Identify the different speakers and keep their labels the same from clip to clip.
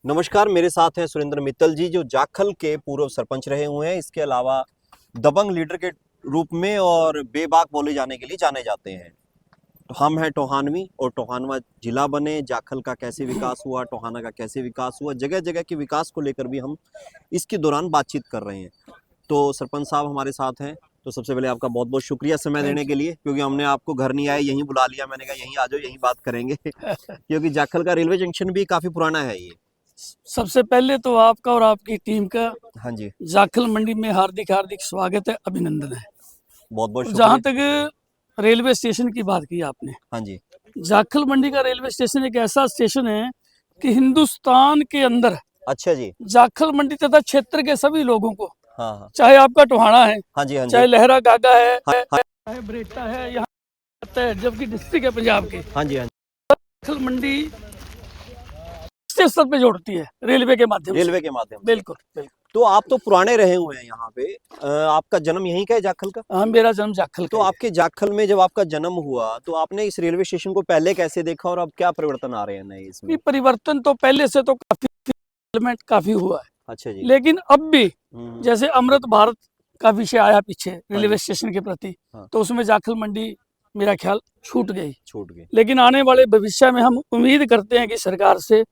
Speaker 1: नमस्कार, मेरे साथ हैं सुरेंद्र मित्तल जी, जो जाखल के पूर्व सरपंच रहे हुए हैं। इसके अलावा दबंग लीडर के रूप में और बेबाक बोले जाने के लिए जाने जाते हैं। तो हम हैं टोहानवी और टोहानवा जिला बने, जाखल का कैसे विकास हुआ, टोहाना का कैसे विकास हुआ, जगह जगह के विकास को लेकर भी हम इसके दौरान बातचीत कर रहे हैं। तो सरपंच साहब हमारे साथ हैं। तो सबसे पहले आपका बहुत बहुत शुक्रिया समय देने के लिए, क्योंकि हमने आपको घर नहीं आए, यहीं बुला लिया। मैंने कहा यहीं आ जाओ, यहीं बात करेंगे क्योंकि जाखल का रेलवे जंक्शन भी काफी पुराना है ये।
Speaker 2: सबसे पहले तो आपका और आपकी टीम का
Speaker 1: हाँ जी,
Speaker 2: जाखल मंडी में हार्दिक हार्दिक स्वागत है, अभिनंदन है।
Speaker 1: बहुत बहुत
Speaker 2: जहाँ
Speaker 1: शुक्रिया।
Speaker 2: तक रेलवे स्टेशन की बात की आपने,
Speaker 1: हाँ जी,
Speaker 2: जाखल मंडी का रेलवे स्टेशन एक ऐसा स्टेशन है कि हिंदुस्तान के अंदर
Speaker 1: अच्छा जी।
Speaker 2: जाखल मंडी तथा क्षेत्र के सभी लोगों को,
Speaker 1: हाँ हाँ
Speaker 2: चाहे आपका टोहाना है,
Speaker 1: हाँ जी, हाँ जी,
Speaker 2: चाहे लहरा गागा है,
Speaker 1: हाँ हाँ
Speaker 2: चाहे बरेटा है, यहाँ आता है जबकि डिस्ट्रिक्ट है पंजाब के,
Speaker 1: हाँ जी, हाँ जी।
Speaker 2: जाखल मंडी स्टेशन पे जोड़ती है रेलवे के माध्यम से।
Speaker 1: रेलवे के माध्यम से।
Speaker 2: बिल्कुल बिल्कुल।
Speaker 1: तो आप तो पुराने रहे हुए हैं यहाँ पे। आपका जन्म यहीं का है, जाखल का?
Speaker 2: हाँ, मेरा जन्म जाखल
Speaker 1: तो
Speaker 2: का है।
Speaker 1: आपके जाखल में जब आपका जन्म हुआ तो आपने इस रेलवे स्टेशन को पहले कैसे देखा और अब क्या परिवर्तन आ रहे हैं नए इसमें?
Speaker 2: ये परिवर्तन तो पहले से तो काफी डेवलपमेंट काफी हुआ है,
Speaker 1: अच्छा जी।
Speaker 2: लेकिन अब भी
Speaker 1: हम्म,
Speaker 2: जैसे अमृत भारत का विषय आया पीछे
Speaker 1: हाँ
Speaker 2: रेलवे
Speaker 1: जी,
Speaker 2: स्टेशन के प्रति,
Speaker 1: हाँ,
Speaker 2: तो उसमें जाखल मंडी मेरा ख्याल छूट गई।
Speaker 1: छूट गए।
Speaker 2: लेकिन आने वाले भविष्य में हम उम्मीद करते हैं कि सरकार से,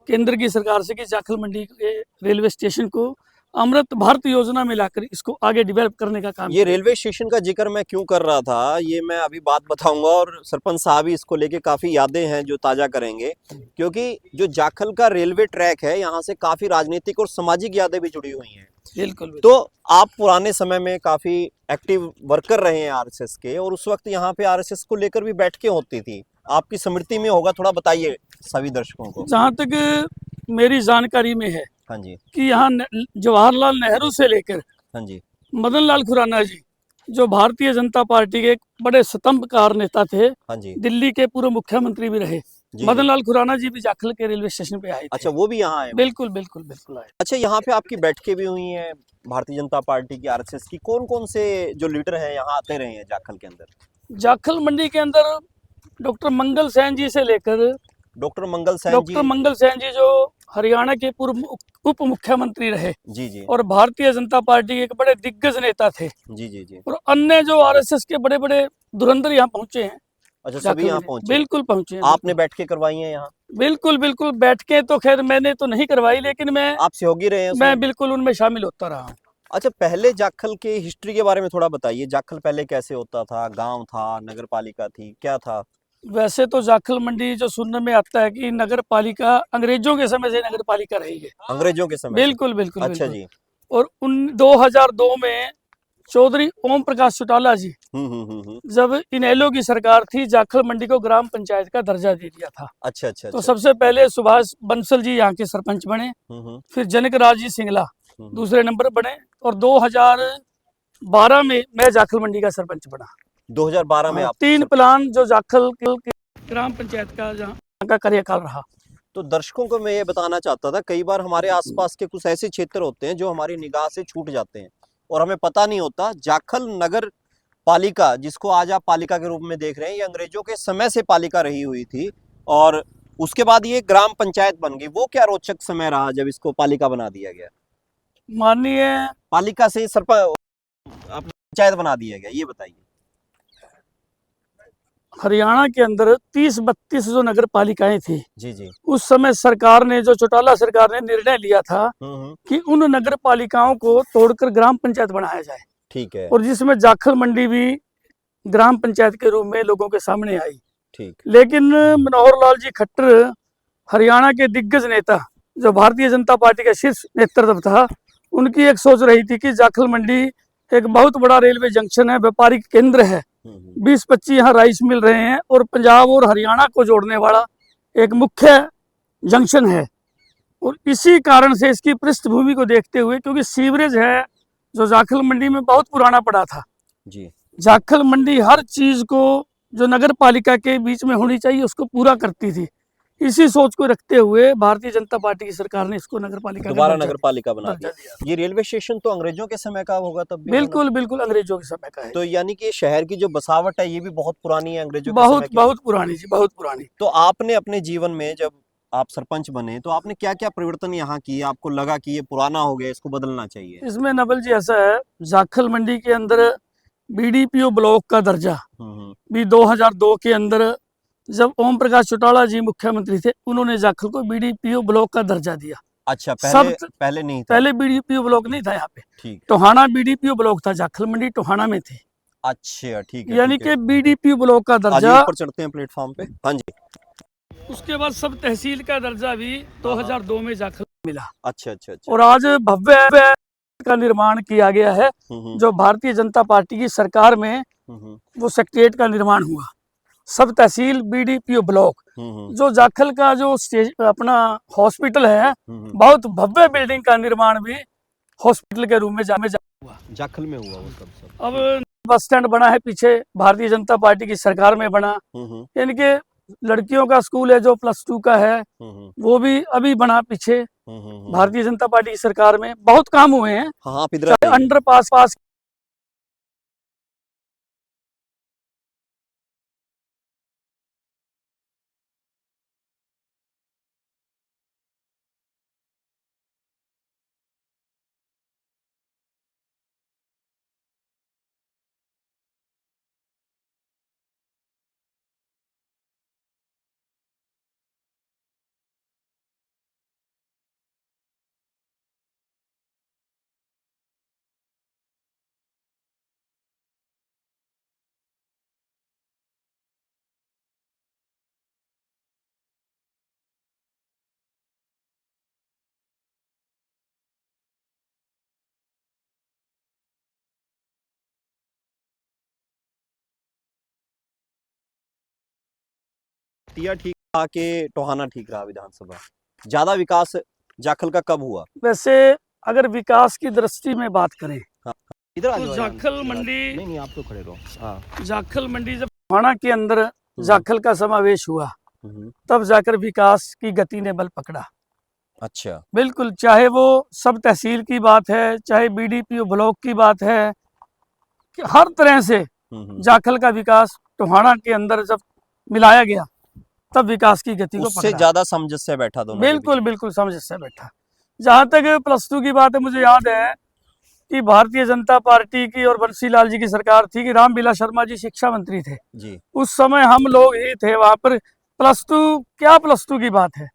Speaker 2: केंद्र की सरकार से, कि जाखल मंडी के रेलवे स्टेशन को अमृत भारत योजना में लाकर इसको आगे डेवलप करने का काम
Speaker 1: ये
Speaker 2: करें।
Speaker 1: रेलवे स्टेशन का जिक्र मैं क्यों कर रहा था, ये मैं अभी बात बताऊंगा और सरपंच साहब ही इसको लेके काफी यादें हैं जो ताजा करेंगे। क्योंकि जो जाखल का रेलवे ट्रैक है, यहाँ से काफी राजनीतिक और सामाजिक यादें भी जुड़ी हुई हैं।
Speaker 2: बिल्कुल बिल्कुल।
Speaker 1: तो आप पुराने समय में काफी एक्टिव वर्कर रहे हैं आरएसएस के, और उस वक्त यहाँ पे आरएसएस को लेकर भी बैठकें होती थी। आपकी स्मृति में होगा, थोड़ा बताइए सभी दर्शकों को।
Speaker 2: जहाँ तक मेरी जानकारी में है
Speaker 1: हाँ जी,
Speaker 2: कि यहाँ जवाहरलाल नेहरू से लेकर
Speaker 1: हाँ जी,
Speaker 2: मदन लाल खुराना जी, जो भारतीय जनता पार्टी के एक बड़े स्तंभकार नेता थे,
Speaker 1: हाँ जी,
Speaker 2: दिल्ली के पूर्व मुख्यमंत्री भी रहे,
Speaker 1: जी
Speaker 2: मदन
Speaker 1: जी।
Speaker 2: लाल खुराना जी भी जाखल के रेलवे स्टेशन पे आए थे।
Speaker 1: अच्छा, वो भी यहाँ आए?
Speaker 2: बिल्कुल बिल्कुल बिल्कुल आए।
Speaker 1: अच्छा, यहाँ पे आपकी बैठकें भी हुई हैं भारतीय जनता पार्टी की, आरएसएस की? कौन कौन से जो लीडर हैं यहाँ आते रहे हैं जाखल के अंदर?
Speaker 2: जाखल मंडी के अंदर डॉक्टर मंगल सैन जी से लेकर,
Speaker 1: डॉक्टर मंगल सैन जी?
Speaker 2: डॉक्टर मंगल सैन जी जो हरियाणा के पूर्व उप मुख्यमंत्री रहे
Speaker 1: जी जी,
Speaker 2: और भारतीय जनता पार्टी के एक बड़े दिग्गज नेता थे,
Speaker 1: जी जी जी।
Speaker 2: और अन्य जो आरएसएस के बड़े बड़े धुरंधर यहाँ पहुंचे हैं।
Speaker 1: अच्छा, सभी
Speaker 2: जाखल
Speaker 1: यहाँ
Speaker 2: में
Speaker 1: पहुंचे?
Speaker 2: बिल्कुल पहुंचे हैं।
Speaker 1: आपने बैठकें करवाई हैं यहाँ?
Speaker 2: बिल्कुल बिल्कुल। बैठकें तो खैर मैंने तो नहीं करवाई, लेकिन
Speaker 1: आप सहयोगी रहे हैं उसमें?
Speaker 2: मैं बिल्कुल उनमें शामिल होता रहा हूँ।
Speaker 1: अच्छा, पहले जाखल के हिस्ट्री के बारे में थोड़ा बताइए। जाखल पहले कैसे होता था? गांव था, नगर पालिका थी, क्या था?
Speaker 2: वैसे तो जाखल मंडी जो सुनने में आता है कि नगर पालिका अंग्रेजों के समय से नगर पालिका रही है।
Speaker 1: अंग्रेजों के समय से?
Speaker 2: बिल्कुल बिल्कुल
Speaker 1: अच्छा
Speaker 2: बिल्कुल।
Speaker 1: जी।
Speaker 2: और 2002 में चौधरी ओम प्रकाश चौटाला जी, जब इनेलो की सरकार थी, जाखल मंडी को ग्राम पंचायत का दर्जा दे दिया था।
Speaker 1: अच्छा अच्छा
Speaker 2: तो
Speaker 1: अच्छा।
Speaker 2: सबसे पहले सुभाष बंसल जी यहाँ के सरपंच बने, फिर जनकराज जी सिंगला दूसरे नंबर बने, और 2012 में मैं जाखल मंडी का सरपंच बना।
Speaker 1: 2012 में
Speaker 2: हाँ,
Speaker 1: आप?
Speaker 2: 3 प्लान जो जाखल के ग्राम पंचायत का जहाँ का कार्यकाल रहा।
Speaker 1: तो दर्शकों को मैं ये बताना चाहता था, कई बार हमारे आसपास के कुछ ऐसे क्षेत्र होते हैं जो हमारी निगाह से छूट जाते हैं और हमें पता नहीं होता। जाखल नगर पालिका, जिसको आज आप पालिका के रूप में देख रहे हैं, ये अंग्रेजों के समय से पालिका रही हुई थी और उसके बाद ये ग्राम पंचायत बन गई। वो क्या रोचक समय रहा जब इसको पालिका बना दिया गया?
Speaker 2: माननीय
Speaker 1: पालिका से सरपंच पंचायत बना दिया गया, ये बताइए।
Speaker 2: हरियाणा के अंदर 30-32 जो नगर पालिकाएं थी,
Speaker 1: जी जी।
Speaker 2: उस समय सरकार ने, जो चौटाला सरकार ने निर्णय लिया था कि उन नगर पालिकाओं को तोड़कर ग्राम पंचायत बनाया जाए।
Speaker 1: ठीक है।
Speaker 2: और जिसमें जाखल मंडी भी ग्राम पंचायत के रूप में लोगों के सामने आई।
Speaker 1: ठीक।
Speaker 2: लेकिन मनोहर लाल जी खट्टर, हरियाणा के दिग्गज नेता, जो भारतीय जनता पार्टी का शीर्ष नेतृत्व था, उनकी एक सोच रही थी कि जाखल मंडी एक बहुत बड़ा रेलवे जंक्शन है, व्यापारिक केंद्र है, 20-25 यहाँ राइस मिल रहे हैं, और पंजाब और हरियाणा को जोड़ने वाला एक मुख्य जंक्शन है। और इसी कारण से इसकी पृष्ठभूमि को देखते हुए, क्योंकि सीवरेज है जो जाखल मंडी में बहुत पुराना पड़ा था
Speaker 1: जी,
Speaker 2: जाखल मंडी हर चीज को जो नगर पालिका के बीच में होनी चाहिए उसको पूरा करती थी। इसी सोच को रखते हुए भारतीय जनता पार्टी की सरकार ने इसको नगर पालिका
Speaker 1: दोबारा नगर पालिका बना
Speaker 2: दर्जा
Speaker 1: दिया। ये रेलवे स्टेशन तो अंग्रेजों के समय का होगा तब भी?
Speaker 2: बिल्कुल बिल्कुल अंग्रेजों के समय का है।
Speaker 1: तो यानी कि शहर की जो बसावट है ये भी बहुत पुरानी है, अंग्रेजों के
Speaker 2: बहुत
Speaker 1: समय की?
Speaker 2: बहुत पुरानी जी, बहुत पुरानी।
Speaker 1: तो आपने अपने जीवन में जब आप सरपंच बने तो आपने क्या क्या परिवर्तन यहाँ किए, आपको लगा कि ये पुराना हो गया, इसको बदलना चाहिए?
Speaker 2: इसमें नवल जी ऐसा है, जाखल मंडी के अंदर बीडीपीओ ब्लॉक का दर्जा
Speaker 1: हम्म,
Speaker 2: भी 2002 के अंदर जब ओम प्रकाश चौटाला जी मुख्यमंत्री थे, उन्होंने जाखल को बीडीपीओ ब्लॉक का दर्जा दिया।
Speaker 1: अच्छा,
Speaker 2: सब
Speaker 1: पहले नहीं था?
Speaker 2: पहले बीडीपीओ ब्लॉक नहीं था यहाँ पे,
Speaker 1: ठीक,
Speaker 2: टोहाना बीडीपीओ ब्लॉक था, जाखल मंडी टोहाना में थे।
Speaker 1: अच्छा, ठीक है,
Speaker 2: यानी
Speaker 1: ठीक है।
Speaker 2: कि बीडीपीओ ब्लॉक का
Speaker 1: आगे
Speaker 2: दर्जा।
Speaker 1: ऊपर चढ़ते हैं प्लेटफॉर्म पे। हाँ जी।
Speaker 2: उसके बाद सब तहसील का दर्जा भी 2002 में जाखल को मिला।
Speaker 1: अच्छा, अच्छा, अच्छा।
Speaker 2: और आज भव्य का निर्माण किया गया है,
Speaker 1: हम्म,
Speaker 2: जो भारतीय जनता पार्टी की सरकार में वो सेक्रेटेरिएट का निर्माण हुआ। सब तहसील बीडीपीओ ब्लॉक, जो जाखल का जो अपना हॉस्पिटल है, बहुत भव्य बिल्डिंग का निर्माण भी हॉस्पिटल के रूप में हुआ।
Speaker 1: जाखल में हुआ वो सब।
Speaker 2: अब बस स्टैंड बना है पीछे, भारतीय जनता पार्टी की सरकार में बना। यानी कि लड़कियों का स्कूल है जो +2 का है, वो भी अभी बना पीछे भारतीय जनता पार्टी की सरकार में। बहुत काम हुए हैं।
Speaker 1: हाँ, चाहे
Speaker 2: अंडर पास
Speaker 1: ठीक रहा कि टोहाना ठीक रहा विधानसभा? ज्यादा विकास जाखल का कब हुआ?
Speaker 2: वैसे अगर विकास की दृष्टि में बात करें
Speaker 1: इधर आ
Speaker 2: तो
Speaker 1: जाओ यार,
Speaker 2: जाखल
Speaker 1: इधर आ
Speaker 2: मंडी
Speaker 1: जाओ। नहीं, आप तो खड़े रहो। हाँ।
Speaker 2: जाखल मंडी जब टोहाना के अंदर जाखल का समावेश हुआ,
Speaker 1: हम्म,
Speaker 2: तब जाकर विकास की गति ने बल पकड़ा।
Speaker 1: अच्छा।
Speaker 2: बिल्कुल, चाहे वो सब तहसील की बात है, चाहे बीडीपीओ ब्लॉक की बात है, कि हर तरह से जाखल का विकास टोहाना के अंदर जब मिलाया गया, तब विकास की गति को
Speaker 1: उससे
Speaker 2: पकड़ा।
Speaker 1: ज्यादा सामंजस्य बैठा दोनों के
Speaker 2: बिल्कुल
Speaker 1: बीच।
Speaker 2: बिल्कुल सामंजस्य बैठा। जहाँ तक +2 की बात है, मुझे याद है कि भारतीय जनता पार्टी की और बंसीलाल जी की सरकार थी कि रामविलास शर्मा जी शिक्षा मंत्री थे
Speaker 1: जी।
Speaker 2: उस समय। हम लोग ही थे वहां पर। +2 क्या, +2 की बात है,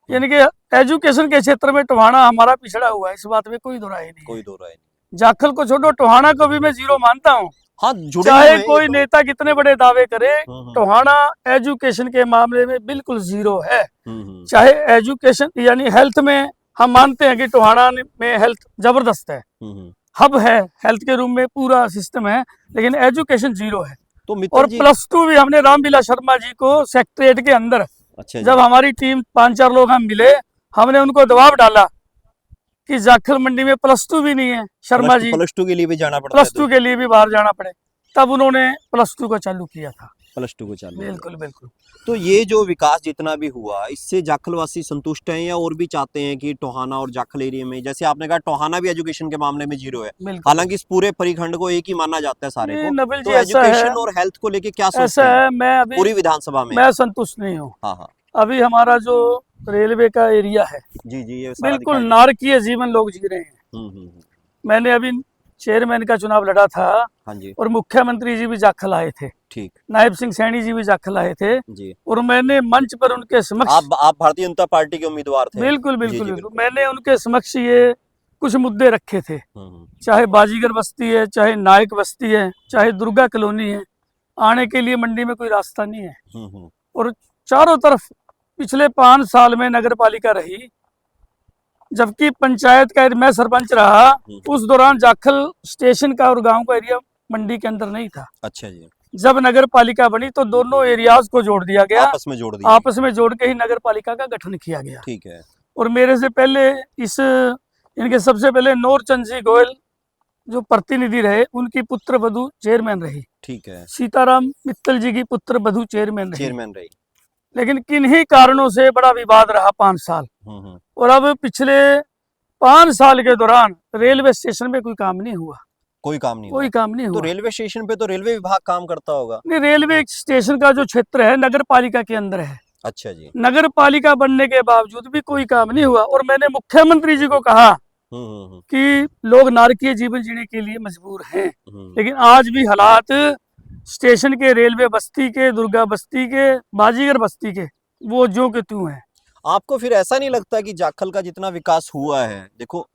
Speaker 2: यानी कि एजुकेशन के क्षेत्र में टोहाना हमारा पिछड़ा हुआ है, इस बात में कोई दो राय नहीं
Speaker 1: कोई
Speaker 2: है।
Speaker 1: दो राय नहीं।
Speaker 2: जाखल को छोड़ो, टोहाना को भी मैं 0 मानता हूँ।
Speaker 1: हाँ, जुड़े
Speaker 2: चाहे
Speaker 1: हुए हैं
Speaker 2: कोई
Speaker 1: ये तो।
Speaker 2: नेता कितने बड़े दावे करे,
Speaker 1: हम्म,
Speaker 2: टोहाना एजुकेशन के मामले में बिल्कुल 0 है।
Speaker 1: हम्म,
Speaker 2: चाहे एजुकेशन यानी हेल्थ में हम मानते हैं कि टोहाना में हेल्थ जबरदस्त है, हब है, हेल्थ के रूम में पूरा सिस्टम है, लेकिन एजुकेशन 0 है।
Speaker 1: तो
Speaker 2: और
Speaker 1: मित्तल जी।
Speaker 2: +2 भी हमने रामविलास शर्मा जी को सेक्रेटेरिएट के अंदर,
Speaker 1: अच्छा जी।
Speaker 2: जब हमारी टीम 5-4 लोग हम मिले, हमने उनको दबाव डाला कि जाखल मंडी में +2 भी नहीं है, शर्मा जी
Speaker 1: +2 के लिए भी जाना पड़ता है?
Speaker 2: +2 के लिए भी बाहर जाना पड़े, तब उन्होंने +2 को चालू किया था।
Speaker 1: +2 को चालू।
Speaker 2: बिल्कुल बिल्कुल।
Speaker 1: तो ये जो विकास जितना भी हुआ, इससे जाखलवासी संतुष्ट हैं या और भी चाहते हैं कि टोहाना और जाखल एरिया में, जैसे आपने कहा टोहाना भी एजुकेशन के मामले में 0 है, हालांकि इस पूरे परिखंड को एक ही माना जाता है सारे को,
Speaker 2: नबिल जी
Speaker 1: तो
Speaker 2: ऐसा है,
Speaker 1: एजुकेशन और हेल्थ को लेके क्या सोचते
Speaker 2: ऐसा
Speaker 1: हैं
Speaker 2: है, मैं अभी
Speaker 1: पूरी विधानसभा में?
Speaker 2: मैं संतुष्ट नहीं हूँ।
Speaker 1: हाँ, हाँ।
Speaker 2: अभी हमारा जो रेलवे का एरिया है,
Speaker 1: जी, जी, ये सारा
Speaker 2: बिल्कुल
Speaker 1: दिखाई दे।
Speaker 2: नारकीय जीवन लोग जी रहे हैं।
Speaker 1: हम्म,
Speaker 2: मैंने अभी चेयरमैन का चुनाव लड़ा था,
Speaker 1: हाँ जी।
Speaker 2: और मुख्यमंत्री जी भी जाखल आए थे,
Speaker 1: ठीक।
Speaker 2: नायब सिंह सैनी जी भी जाखल आए थे,
Speaker 1: जी।
Speaker 2: और मैंने मंच पर उनके समक्ष,
Speaker 1: आप भारतीय जनता पार्टी के उम्मीदवार थे?
Speaker 2: बिल्कुल
Speaker 1: जी,
Speaker 2: बिल्कुल
Speaker 1: जी,
Speaker 2: बिल्कुल, मैंने उनके समक्ष ये कुछ मुद्दे रखे थे। चाहे बाजीगर बस्ती है, चाहे नायक बस्ती है, चाहे दुर्गा कॉलोनी है, आने के लिए मंडी में कोई रास्ता नहीं है। और चारों तरफ पिछले 5 साल में नगर पालिका रही, जबकि पंचायत का मैं सरपंच रहा, उस दौरान जाखल स्टेशन का और गांव का एरिया मंडी के अंदर नहीं था।
Speaker 1: अच्छा जी।
Speaker 2: जब नगर पालिका बनी तो दोनों एरियाज को जोड़ दिया गया,
Speaker 1: आपस में जोड़ दिया,
Speaker 2: आपस में जोड़ के ही नगर पालिका का गठन किया गया।
Speaker 1: ठीक है।
Speaker 2: और मेरे से पहले इनके सबसे पहले नौरचंद सिंह गोयल जो प्रतिनिधि रहे, उनकी पुत्र वधू चेयरमैन रही।
Speaker 1: ठीक है।
Speaker 2: सीताराम मित्तल जी की पुत्र वधू चेयरमैन रही। लेकिन किन्हीं कारणों से बड़ा विवाद रहा 5 साल। और अब पिछले 5 साल के दौरान रेलवे स्टेशन पे कोई काम नहीं हुआ।
Speaker 1: कोई काम नहीं हुआ। तो रेलवे स्टेशन पे तो रेलवे विभाग काम करता होगा?
Speaker 2: नहीं, रेलवे स्टेशन का जो क्षेत्र है नगर पालिका के अंदर है।
Speaker 1: अच्छा जी।
Speaker 2: नगर पालिका बनने के बावजूद भी कोई काम नहीं हुआ। और मैंने मुख्यमंत्री जी को कहा
Speaker 1: हम्म।
Speaker 2: कि लोग नारकीय जीवन जीने के लिए मजबूर हैं,
Speaker 1: हम्म।
Speaker 2: लेकिन आज भी हालात स्टेशन के, रेलवे बस्ती के, दुर्गा बस्ती के, बाजीगर बस्ती के वो जो के त्यों हैं।
Speaker 1: आपको फिर ऐसा नहीं लगता कि जाखल का जितना विकास हुआ है, देखो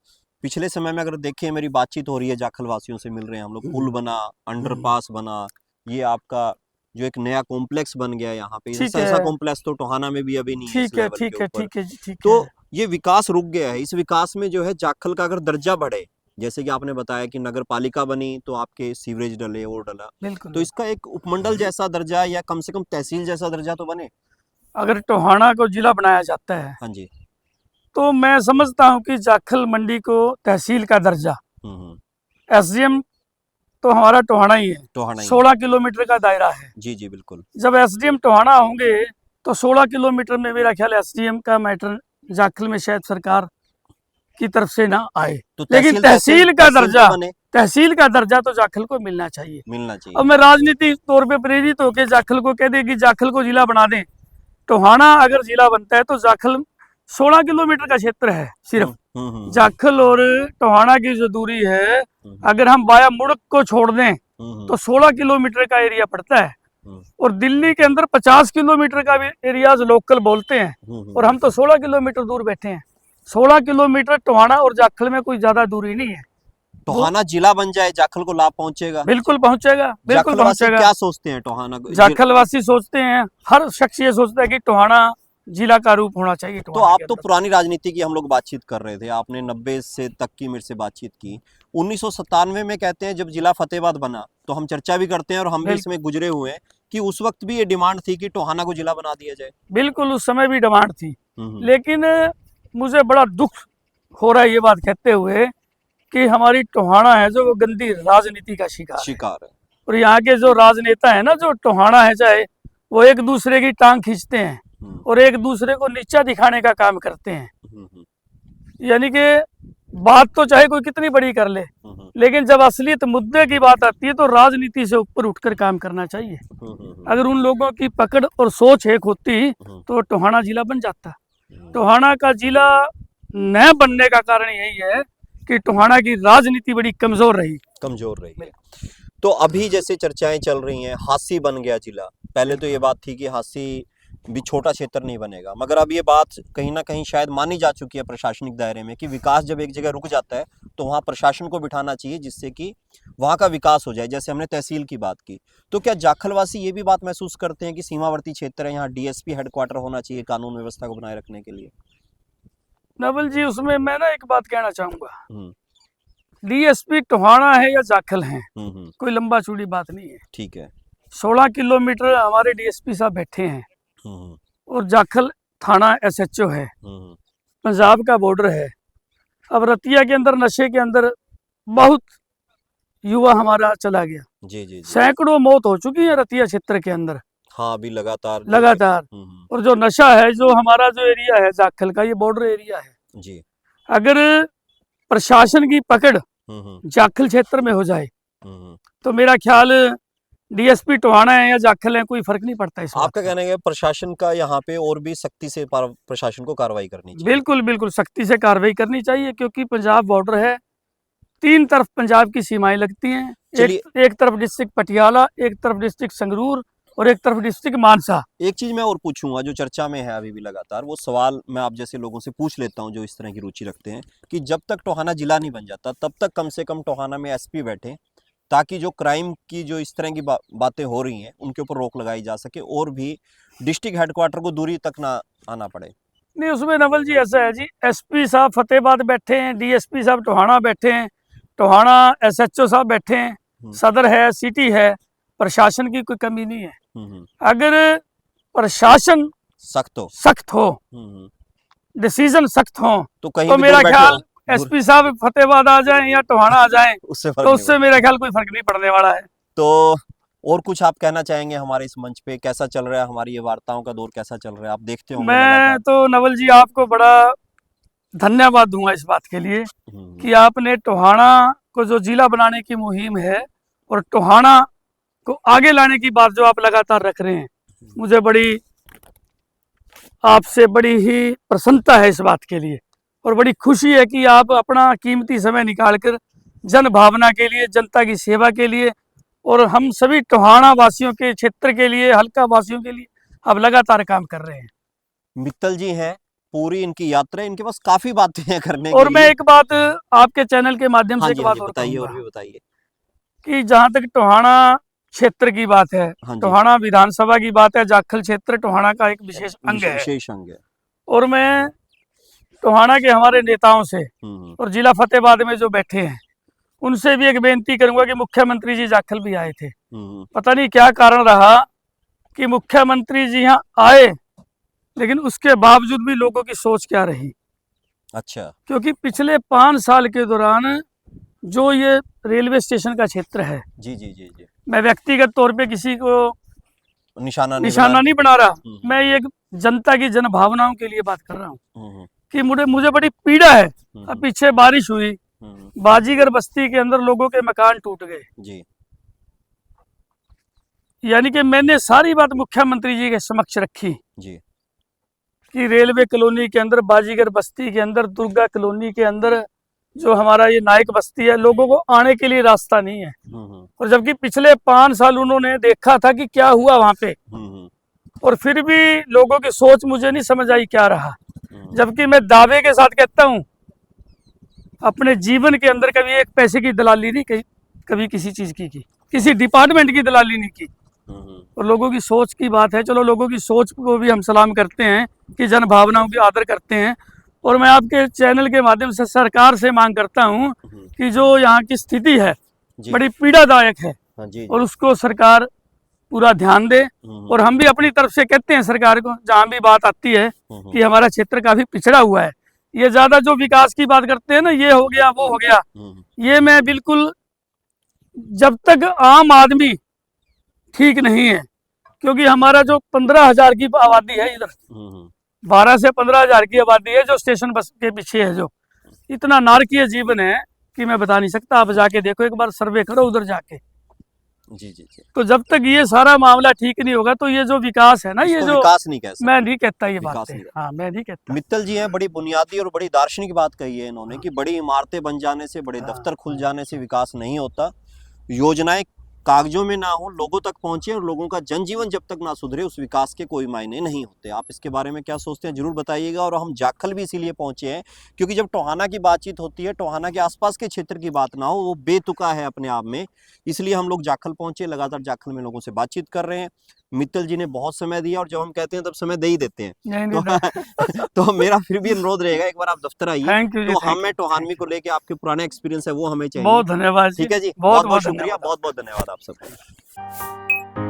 Speaker 1: पिछले समय में अगर देखें, मेरी बातचीत हो रही है जाखल वासियों से, मिल रहे हैं हम लोग, पुल बना, अंडरपास बना, ये आपका जो एक नया कॉम्प्लेक्स बन गया यहाँ पे,
Speaker 2: ठीक
Speaker 1: ऐसा
Speaker 2: है,
Speaker 1: कॉम्प्लेक्स तो टोहाना में भी अभी नहीं है इस
Speaker 2: ठीक है,
Speaker 1: लेवल
Speaker 2: ठीक
Speaker 1: के
Speaker 2: है,
Speaker 1: ऊपर।
Speaker 2: ठीक है जी, ठीक
Speaker 1: तो
Speaker 2: है।
Speaker 1: ये विकास रुक गया है। इस विकास में जो है जाखल का अगर दर्जा बढ़े, जैसे कि आपने बताया कि नगर पालिका बनी तो आपके सीवरेज डले और डला,
Speaker 2: बिल्कुल।
Speaker 1: तो इसका एक उपमंडल जैसा दर्जा या कम से कम तहसील जैसा दर्जा तो बने।
Speaker 2: अगर टोहाना को जिला बनाया जाता है
Speaker 1: हाँ जी।
Speaker 2: तो मैं समझता हूँ कि जाखल मंडी को तहसील का दर्जा,
Speaker 1: हम्म।
Speaker 2: एसडीएम तो हमारा टोहाना ही है,
Speaker 1: टोहाना ही है।
Speaker 2: 16 किलोमीटर का दायरा है।
Speaker 1: जी जी बिल्कुल।
Speaker 2: जब एसडीएम टोहाना होंगे तो 16 किलोमीटर में मेरा ख्याल एसडीएम का मैटर जाखल में शायद सरकार की तरफ से ना आए,
Speaker 1: तो
Speaker 2: लेकिन
Speaker 1: तहसील तो बने,
Speaker 2: तहसील का दर्जा तो जाखल को मिलना चाहिए।
Speaker 1: मिलना
Speaker 2: अब
Speaker 1: चाहिए।
Speaker 2: मैं राजनीतिक तौर पे प्रेरित होकर जाखल को कह दे कि जाखल को जिला बना दें, टोहाना अगर जिला बनता है तो जाखल 16 किलोमीटर का क्षेत्र है सिर्फ। जाखल और टोहाना की जो दूरी है, अगर हम बाया मुड़क को छोड़ दें तो 16 किलोमीटर का एरिया पड़ता है। और दिल्ली के अंदर 50 किलोमीटर का भी एरियाज लोकल बोलते हैं, और हम तो 16 किलोमीटर दूर बैठे हैं। 16 किलोमीटर टोहाना और जाखल में कोई ज्यादा दूरी नहीं है।
Speaker 1: टोहाना जिला बन जाए, जाखल को लाभ पहुंचेगा।
Speaker 2: बिल्कुल पहुंचेगा, बिल्कुल
Speaker 1: जाखलवासी
Speaker 2: पहुंचेगा।
Speaker 1: क्या सोचते हैं टोहाना
Speaker 2: जाखलवासी सोचते हैं, हर शख्स ये सोचता है कि टोहाना जिला का रूप होना चाहिए।
Speaker 1: तो आप तो पुरानी राजनीति की हम लोग बातचीत कर रहे थे, आपने 90 से तक की मेरे से बातचीत की। 1997 में कहते हैं जब जिला फतेहाबाद बना, तो हम चर्चा भी करते हैं और हम भी इसमें गुजरे हुए हैं कि उस वक्त भी ये डिमांड थी कि टोहाना को जिला बना दिया जाए।
Speaker 2: बिल्कुल, उस समय भी डिमांड थी, लेकिन मुझे बड़ा दुख हो रहा है ये बात कहते हुए कि हमारी टोहाना है जो वो गंदी राजनीति का शिकार है। और यहाँ के जो राजनेता है ना, जो टोहाना है चाहे, वो एक दूसरे की टांग खींचते हैं और एक दूसरे को नीचा दिखाने का काम करते हैं। यानी कि बात तो चाहे कोई कितनी बड़ी कर ले, लेकिन जब असलियत मुद्दे की बात आती है तो राजनीति से ऊपर उठकर काम करना चाहिए। अगर उन लोगों की पकड़ और सोच एक होती तो टोहाना जिला बन जाता। टोहाना का जिला न बनने का कारण यही है कि टोहाना की राजनीति बड़ी कमजोर रही।
Speaker 1: तो अभी जैसे चर्चाएं चल रही हैं, हांसी बन गया जिला। पहले तो ये बात थी कि हांसी भी छोटा क्षेत्र नहीं बनेगा, मगर अब ये बात कहीं ना कहीं शायद मानी जा चुकी है प्रशासनिक दायरे में कि विकास जब एक जगह रुक जाता है तो वहाँ प्रशासन को बिठाना चाहिए जिससे कि वहाँ का विकास हो जाए। जैसे हमने तहसील की बात की, तो क्या जाखलवासी ये भी बात महसूस करते हैं कि सीमावर्ती क्षेत्र है, यहाँ डीएसपी हेडक्वार्टर होना चाहिए कानून व्यवस्था को बनाए रखने के लिए?
Speaker 2: नवल जी, उसमें मैं ना एक बात कहना चाहूंगा, डीएसपी टोहाना है या जाखल है, कोई लंबा चौड़ी बात नहीं है।
Speaker 1: ठीक है।
Speaker 2: 16 किलोमीटर हमारे डीएसपी साहब बैठे हैं और जाखल थाना एसएचओ है, पंजाब का बॉर्डर है। अब रतिया के अंदर, नशे के अंदर बहुत युवा हमारा चला गया।
Speaker 1: जी।
Speaker 2: सैकड़ों मौत हो चुकी है रतिया क्षेत्र के अंदर।
Speaker 1: हाँ, अभी लगातार।
Speaker 2: और जो नशा है, जो हमारा जो एरिया है जाखल का, ये बॉर्डर एरिया है
Speaker 1: जी।
Speaker 2: अगर प्रशासन की पकड़ जाखल क्षेत्र में हो जाए तो मेरा ख्याल डीएसपी टोहाना है या जाखल है, कोई फर्क नहीं पड़ता। इस
Speaker 1: आपका कहना है प्रशासन का यहाँ पे और भी सख्ती से प्रशासन को कार्रवाई करनी चाहिए?
Speaker 2: बिल्कुल बिल्कुल सख्ती से कार्रवाई करनी चाहिए, क्योंकि पंजाब बॉर्डर है, 3 तरफ पंजाब की सीमाएं लगती हैं। एक तरफ डिस्ट्रिक्ट पटियाला, एक तरफ डिस्ट्रिक्ट संगरूर और एक तरफ डिस्ट्रिक्ट मानसा।
Speaker 1: एक चीज मैं और पूछूंगा जो चर्चा में है अभी भी लगातार, वो सवाल मैं आप जैसे लोगों से पूछ लेता हूं जो इस तरह की रुचि रखते हैं, कि जब तक टोहाना जिला नहीं बन जाता तब तक कम से कम टोहाना में एसपी बैठे, ताकि जो क्राइम की जो इस तरह की बातें हो रही हैं उनके ऊपर रोक लगाई जा सके और भी डिस्ट्रिक्ट हेडक्वार्टर को दूरी तक ना आना पड़े।
Speaker 2: नहीं, उसमें नवल जी ऐसा है जी, एसपी साहब फतेहाबाद बैठे हैं, डीएसपी साहब टोहाना बैठे हैं, टोहाना एसएचओ साहब बैठे हैं, सदर है, सिटी है, प्रशासन की कोई कमी नहीं है। अगर प्रशासन सख्त हो, डिसीजन सख्त हो तो मेरा ख्याल एसपी साहब फतेहाबाद आ जाएं या टोहाना आ जाएं उससे मेरा ख्याल कोई फर्क नहीं पड़ने वाला है।
Speaker 1: तो और कुछ आप कहना चाहेंगे हमारे इस मंच पे? कैसा चल रहा है हमारी ये वार्ताओं का दौर, कैसा चल रहा है आप देखते होंगे?
Speaker 2: मैं तो नवल जी आपको बड़ा धन्यवाद दूंगा इस बात के लिए कि आपने टोहाना को जो जिला बनाने की मुहिम है और टोहाना को आगे लाने की बात जो आप लगातार रख रहे हैं, मुझे बड़ी आपसे बड़ी ही प्रसन्नता है इस बात के लिए, और बड़ी खुशी है कि आप अपना कीमती समय निकालकर जन भावना के लिए, जनता की सेवा के लिए, और हम सभी टोहाना वासियों के क्षेत्र के लिए, हल्का वासियों के लिए आप लगातार काम कर रहे हैं।
Speaker 1: मित्तल जी हैं, पूरी इनकी यात्रा, इनके पास काफी बातें हैं करने
Speaker 2: और
Speaker 1: के
Speaker 2: मैं
Speaker 1: लिए।
Speaker 2: एक बात आपके चैनल के माध्यम
Speaker 1: हाँ
Speaker 2: से
Speaker 1: जी,
Speaker 2: एक
Speaker 1: हाँ
Speaker 2: बात
Speaker 1: जी,
Speaker 2: और
Speaker 1: बताइए, और
Speaker 2: कहूंगा
Speaker 1: भी बताइए।
Speaker 2: कि जहाँ तक टोहाना क्षेत्र की बात है,
Speaker 1: हाँ जी,
Speaker 2: टोहाना विधानसभा की बात है, जाखल क्षेत्र टोहाना का एक विशेष अंग है।
Speaker 1: विशेष अंग है।
Speaker 2: और मैं टोहाना के हमारे नेताओं से और जिला फतेहाबाद में जो बैठे हैं उनसे भी एक बेनती करूंगा कि मुख्यमंत्री जी जाखल भी आए थे, पता नहीं क्या कारण रहा कि मुख्यमंत्री जी यहाँ आए, लेकिन उसके बावजूद भी लोगों की सोच क्या रही।
Speaker 1: अच्छा।
Speaker 2: क्योंकि पिछले 5 साल के दौरान जो ये रेलवे स्टेशन का क्षेत्र है,
Speaker 1: जी जी जी जी,
Speaker 2: मैं व्यक्तिगत तौर पे किसी को
Speaker 1: निशाना
Speaker 2: नहीं बना रहा, मैं ये एक जनता की जन भावनाओं के लिए बात कर रहा हूँ कि मुझे बड़ी पीड़ा है। अब पीछे बारिश हुई, बाजीगर बस्ती के अंदर लोगों के मकान टूट गए
Speaker 1: जी।
Speaker 2: यानी कि मैंने सारी बात मुख्यमंत्री जी के समक्ष रखी
Speaker 1: जी।
Speaker 2: कि रेलवे कॉलोनी के अंदर, बाजीगर बस्ती के अंदर, दुर्गा कॉलोनी के अंदर जो हमारा ये नायक बस्ती है, लोगों को आने के लिए रास्ता नहीं है। और जबकि पिछले 5 साल उन्होंने देखा था कि क्या हुआ वहां पे, और फिर भी लोगों की सोच मुझे नहीं समझ आई क्या रहा। जबकि मैं दावे के साथ कहता हूं अपने जीवन के अंदर कभी एक पैसे की दलाली नहीं की, कभी किसी चीज की किसी डिपार्टमेंट की दलाली नहीं की। और लोगों की सोच की बात है, चलो लोगों की सोच को भी हम सलाम करते हैं कि जन भावनाओं की आदर करते हैं। और मैं आपके चैनल के माध्यम से सरकार से मांग करता हूं कि जो यहाँ की स्थिति है बड़ी पीड़ादायक है, और उसको सरकार पूरा ध्यान दे। और हम भी अपनी तरफ से कहते हैं सरकार को, जहाँ भी बात आती है कि हमारा क्षेत्र काफी पिछड़ा हुआ है, ये ज्यादा जो विकास की बात करते हैं ना, ये हो गया वो हो गया, ये मैं बिल्कुल, जब तक आम आदमी ठीक नहीं है, क्योंकि हमारा जो 15,000 की आबादी है इधर, 12 से 15,000 की आबादी है जो स्टेशन बस के पीछे है, जो इतना नारकीय जीवन है कि मैं बता नहीं सकता। आप जाके देखो, एक बार सर्वे करो उधर जाके।
Speaker 1: जी जी जी।
Speaker 2: तो जब तक ये सारा मामला ठीक नहीं होगा तो ये जो विकास है ना, ये जो
Speaker 1: विकास नहीं कह सकते,
Speaker 2: मैं नहीं कहता ये
Speaker 1: विकास
Speaker 2: बात है।
Speaker 1: नहीं।
Speaker 2: हाँ, मैं नहीं कहता।
Speaker 1: मित्तल जी हैं, बड़ी बुनियादी और बड़ी दार्शनिक बात कही है इन्होंने कि बड़ी इमारतें बन जाने से, बड़े दफ्तर खुल जाने से विकास नहीं होता। योजनाएं कागजों में ना हो, लोगों तक पहुंचे, और लोगों का जनजीवन जब तक ना सुधरे, उस विकास के कोई मायने नहीं होते। आप इसके बारे में क्या सोचते हैं, जरूर बताइएगा। और हम जाखल भी इसीलिए पहुंचे हैं क्योंकि जब टोहाना की बातचीत होती है, टोहाना के आसपास के क्षेत्र की बात ना हो, वो बेतुका है अपने आप में, इसलिए हम लोग जाखल पहुंचे, लगातार जाखल में लोगों से बातचीत कर रहे हैं। मित्तल जी ने बहुत समय दिया, और जब हम कहते हैं तब समय दे ही देते हैं, तो मेरा फिर भी अनुरोध रहेगा, एक बार आप दफ्तर आइए, तो हमें टोहानवी को लेके आपके पुराने एक्सपीरियंस है वो हमें चाहिए।
Speaker 2: बहुत धन्यवाद।
Speaker 1: ठीक है जी, बहुत बहुत शुक्रिया, बहुत बहुत धन्यवाद आप सबको।